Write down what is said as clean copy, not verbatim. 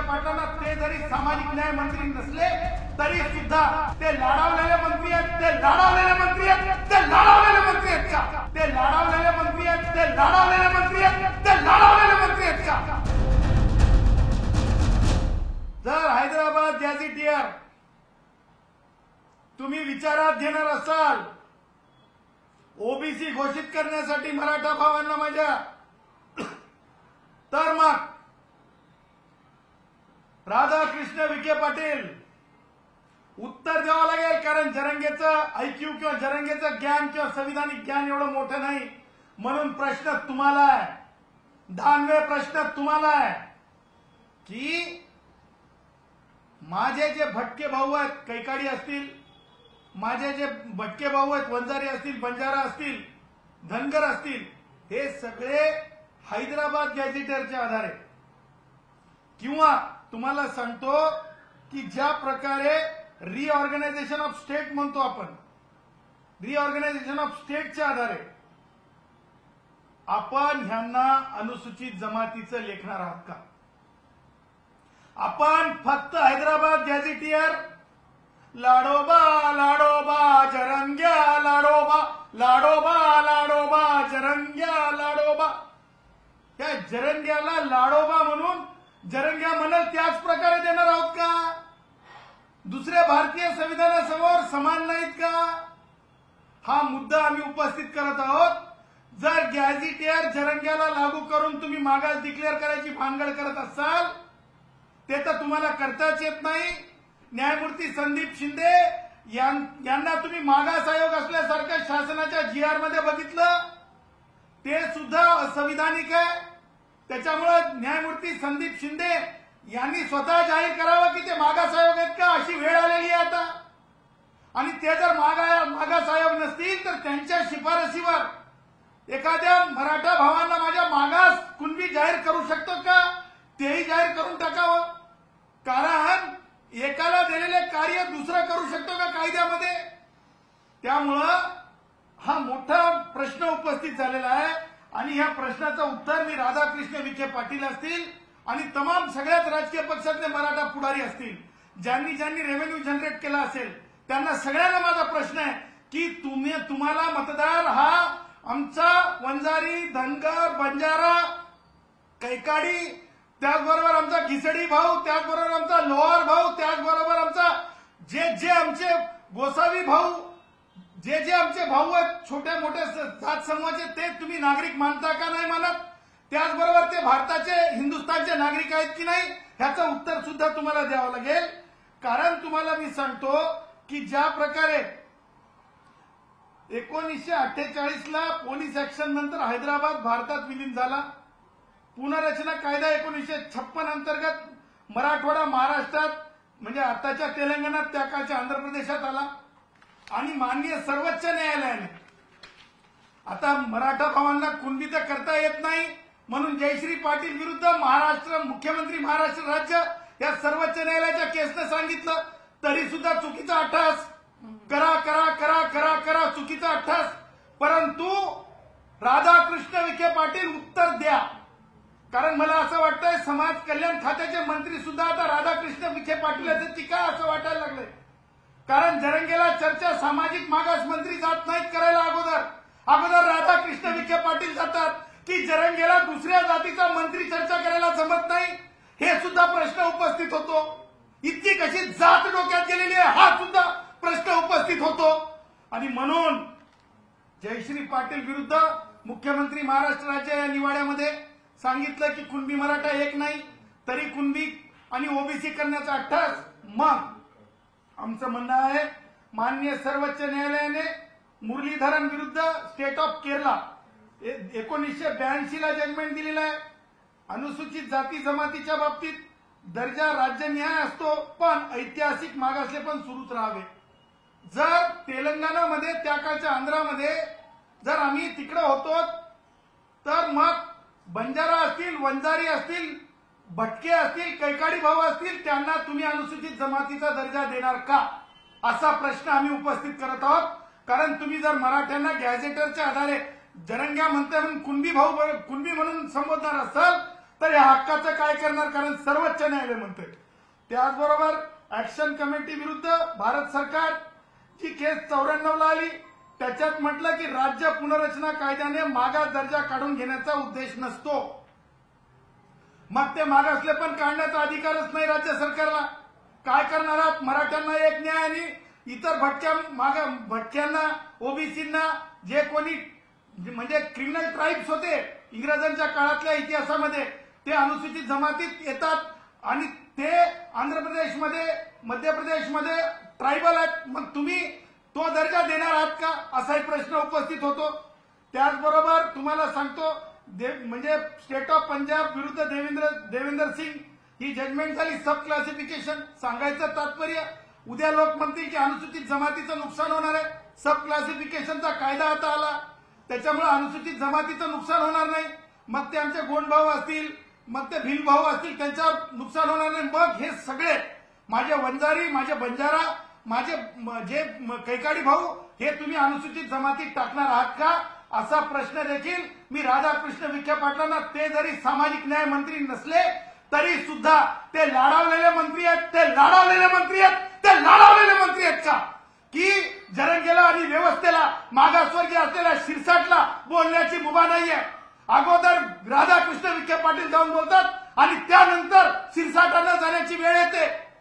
पाटलांना ते जरी सामाजिक न्याय मंत्री नसले तरी सुद्धा ते लाडावलेले मंत्री आहेत, ते लाडावलेले मंत्री आहेत, ते लाडावलेले मंत्री आहेत का? ते लाडावलेले मंत्री आहेत, ते लाडावलेले मंत्री आहेत, ते लाडावलेले मंत्री आहेत का? जर हैदराबाद गॅझेटियर तुम्ही विचारात घेणार असाल ओबीसी घोषित करण्यासाठी मराठा भावांना माझ्या, तर मग राधाकृष्ण विखे पाटील उत्तर द्यावं लागेल. कारण जरंगेचं आयक्यू किंवा जरंगेचं ज्ञान किंवा संविधानिक ज्ञान एवढं मोठं नाही. म्हणून प्रश्न तुम्हाला आहे, 10वे प्रश्न तुम्हाला आहे की माझे जे भटके भाऊ आहेत, कैकाडी असतील, माझे जे भटके भाऊ आहेत, वंजारी असतील, बंजारा असतील, धनगर असतील, हे सगळे हैदराबाद गॅझेटियरच्या आधारे किंवा तुम्हाला सांगतो की ज्या प्रकारे रिऑर्गनायझेशन ऑफ स्टेट म्हणतो आपण, रिऑर्गनायझेशन ऑफ स्टेटच्या आधारे आपण ह्यांना अनुसूचित जमातीचं लेखणार आहात का? आपण फक्त हैदराबाद गॅझेटियर लाडोबा लाडोबा जरंग्या लाडोबा लाडोबा लाडोबा जरंग्या लाडोबा, त्या जरंग्याला लाडोबा म्हणून जरंग्या म्हणाल त्याच प्रकारे देणार आहोत का? दुसऱ्या भारतीय संविधानासमोर समान नाहीत का? हा मुद्दा आम्ही उपस्थित करत आहोत. जर गॅझेटियर जरंग्याला लागू करून तुम्ही मागास डिक्लेअर करायची भानगड करत असाल ते तर तुम्हाला करताच येत नाही. न्यायमूर्ती संदीप शिंदे यांना तुम्ही मागास आयोग असल्यासारख्या शासनाच्या जीआर मध्ये बघितलं, ते सुद्धा असंविधानिक आहे. त्याच्यामुळे न्यायमूर्ती संदीप शिंदे यांनी स्वतः जाहीर करावं की ते मागास आयोग आहेत का, अशी वेळ आलेली आहे आता. आणि ते जर मागास आयोग नसतील तर त्यांच्या शिफारसीवर एखाद्या मराठा भावांना माझ्या मागास कुणबी जाहीर करू शकतो का, तेही जाहीर करून टाकावं. कारण एकाला दिलेले कार्य दुसरं करू शकतो का कायद्यामध्ये? त्यामुळं हा मोठा प्रश्न उपस्थित झालेला आहे आणि या प्रश्नाचं उत्तर मी राधाकृष्ण विखे पाटील असतील आणि तमाम सगळ्याच राजकीय पक्षातले मराठा पुढारी असतील, ज्यांनी ज्यांनी रेव्हेन्यू जनरेट केला असेल, त्यांना सगळ्यांना माझा प्रश्न आहे की तुम्हाला मतदार हा आमचा वंजारी, धनगर, बंजारा, कैकाडी, त्याचबरोबर आमचा घिसडी भाऊ, त्याचबरोबर आमचा लोहार भाऊ, त्याचबरोबर आमचा जे आमचे गोसावी भाऊ, जे आमचे भाऊ आहेत छोटे मोठे जात समूहाचे, ते तुम्ही नागरिक मानता का नाही मानत? त्याचबरोबर ते भारताचे, हिंदुस्थानचे नागरिक आहेत की नाही, ह्याचं उत्तर सुद्धा तुम्हाला द्यावं लागेल. कारण तुम्हाला मी सांगतो की ज्या प्रकारे 1948 ला पोलीस ऍक्शन नंतर हैदराबाद भारतात विलीन झाला, पुनर्रचना कायदा 1956 अंतर्गत मराठवाडा महाराष्ट्रात म्हणजे आताच्या तेलंगणात, त्या काळच्या आंध्र प्रदेशात आला आणि माननीय सर्वोच्च न्यायालयाने आता मराठा भावांना कुणबी तर करता येत नाही म्हणून जयश्री पाटील विरुद्ध महाराष्ट्र मुख्यमंत्री महाराष्ट्र राज्य या सर्वोच्च न्यायालयाच्या केसनं सांगितलं, तरी सुद्धा चुकीचा अट्टहास करा करा करा करा करा चुकीचा अट्टहास. परंतु राधाकृष्ण विखे पाटील उत्तर द्या. कारण मला असं वाटतंय समाज कल्याण खात्याचे मंत्री सुद्धा आता राधाकृष्ण विखे पाटील आहेत का असं वाटायला लागलंय. कारण जरंगेला चर्चा सामाजिक मागास मंत्री जात नाहीत करायला, अगोदर राधाकृष्ण विखे पाटील जातात की जरंगेला दुसऱ्या जातीचा मंत्री चर्चा करायला जमत नाही, हे सुद्धा प्रश्न उपस्थित होतो. इतकी कशी जात डोक्यात गेलेली आहे हा सुद्धा प्रश्न उपस्थित होतो. आणि म्हणून जयश्री पाटील विरुद्ध मुख्यमंत्री महाराष्ट्र राज्य या निवाड्यामध्ये सांगितलं की कुणबी मराठा एक नाही, तरी कुणबी आणि ओबीसी करण्याचा अट्टहास. मग आमचं म्हणणं आहे माननीय सर्वोच्च न्यायालयाने मुरलीधरन विरुद्ध स्टेट ऑफ केरला 1982 ला जजमेंट दिलेला आहे. अनुसूचित जाती जमातीच्या बाबतीत दर्जा राज्यनिहाय असतो, पण ऐतिहासिक मागासले पण सुरूच राहावे. जर तेलंगणामध्ये, त्या काळच्या आंध्रामध्ये जर आम्ही तिकडे होतो तर मग बंजारा असतील, वंजारी असतील, भटके असतील, कैकाडी भाऊ असतील, त्यांना तुम्ही अनुसूचित जमातीचा दर्जा देणार का, असा प्रश्न आम्ही उपस्थित करत आहोत. कारण तुम्ही जर मराठ्यांना गॅझेटरच्या आधारे जरंग्या म्हणता म्हणून कुणबी म्हणून संबोधणार असाल तर या हक्काचं काय करणार, कारण सर्वोच्च न्यायालय म्हणतंय. त्याचबरोबर ऍक्शन कमिटी विरुद्ध भारत सरकार जी केस 94 ला आली त्याच्यात म्हटलं की राज्य पुनर्रचना कायद्याने मागास दर्जा काढून घेण्याचा उद्देश नसतो. मग ते मागासले पण काढण्याचा अधिकारच नाही राज्य सरकारला. काय करणार आहात? मराठ्यांना एक न्याय आणि इतर भटक्यांना ओबीसींना जे कोणी म्हणजे क्रिमिनल ट्राईब्स होते इंग्रजांच्या काळातल्या इतिहासामध्ये ते अनुसूचित जमातीत येतात आणि ते आंध्र प्रदेशमध्ये मध्य प्रदेशमध्ये ट्रायबल आहेत. मग तुम्ही तो दर्जा देणार आहात का असा एक प्रश्न उपस्थित होतो. त्याचबरोबर तुम्हाला सांगतो म्हणजे स्टेट ऑफ पंजाब विरुद्ध देवेंद्र सिंग ही जजमेंट झाली. सब क्लासिफिकेशन सांगायचं तात्पर्य उद्या लोक म्हणतील की अनुसूचित जमातीचं नुकसान होणार आहे. सब क्लासिफिकेशनचा कायदा आता आला त्याच्यामुळे अनुसूचित जमातीचं नुकसान होणार नाही. मग ते आमचे गोंड भाऊ असतील मग ते भिल भाऊ असतील त्यांच्यावर नुकसान होणार नाही. मग हे सगळे माझे वंजारी माझे बंजारा माझे जे कैकाडी भाऊ हे तुम्ही अनुसूचित जमातीत टाकणार आहात का असा प्रश्न देखील मी राधाकृष्ण विखे पाटलांना, ते जरी सामाजिक न्याय मंत्री नसले तरी सुद्धा ते लाडावलेले मंत्री आहेत. ते लाडावलेले मंत्री आहेत का की जरंगेला आणि व्यवस्थेला मागासवर्गीय असलेल्या शिरसाटला बोलण्याची मुभा नाहीये. अगोदर राधाकृष्ण विखे पाटील जाऊन बोलतात आणि त्यानंतर शिरसाटांना जाण्याची वेळ येते.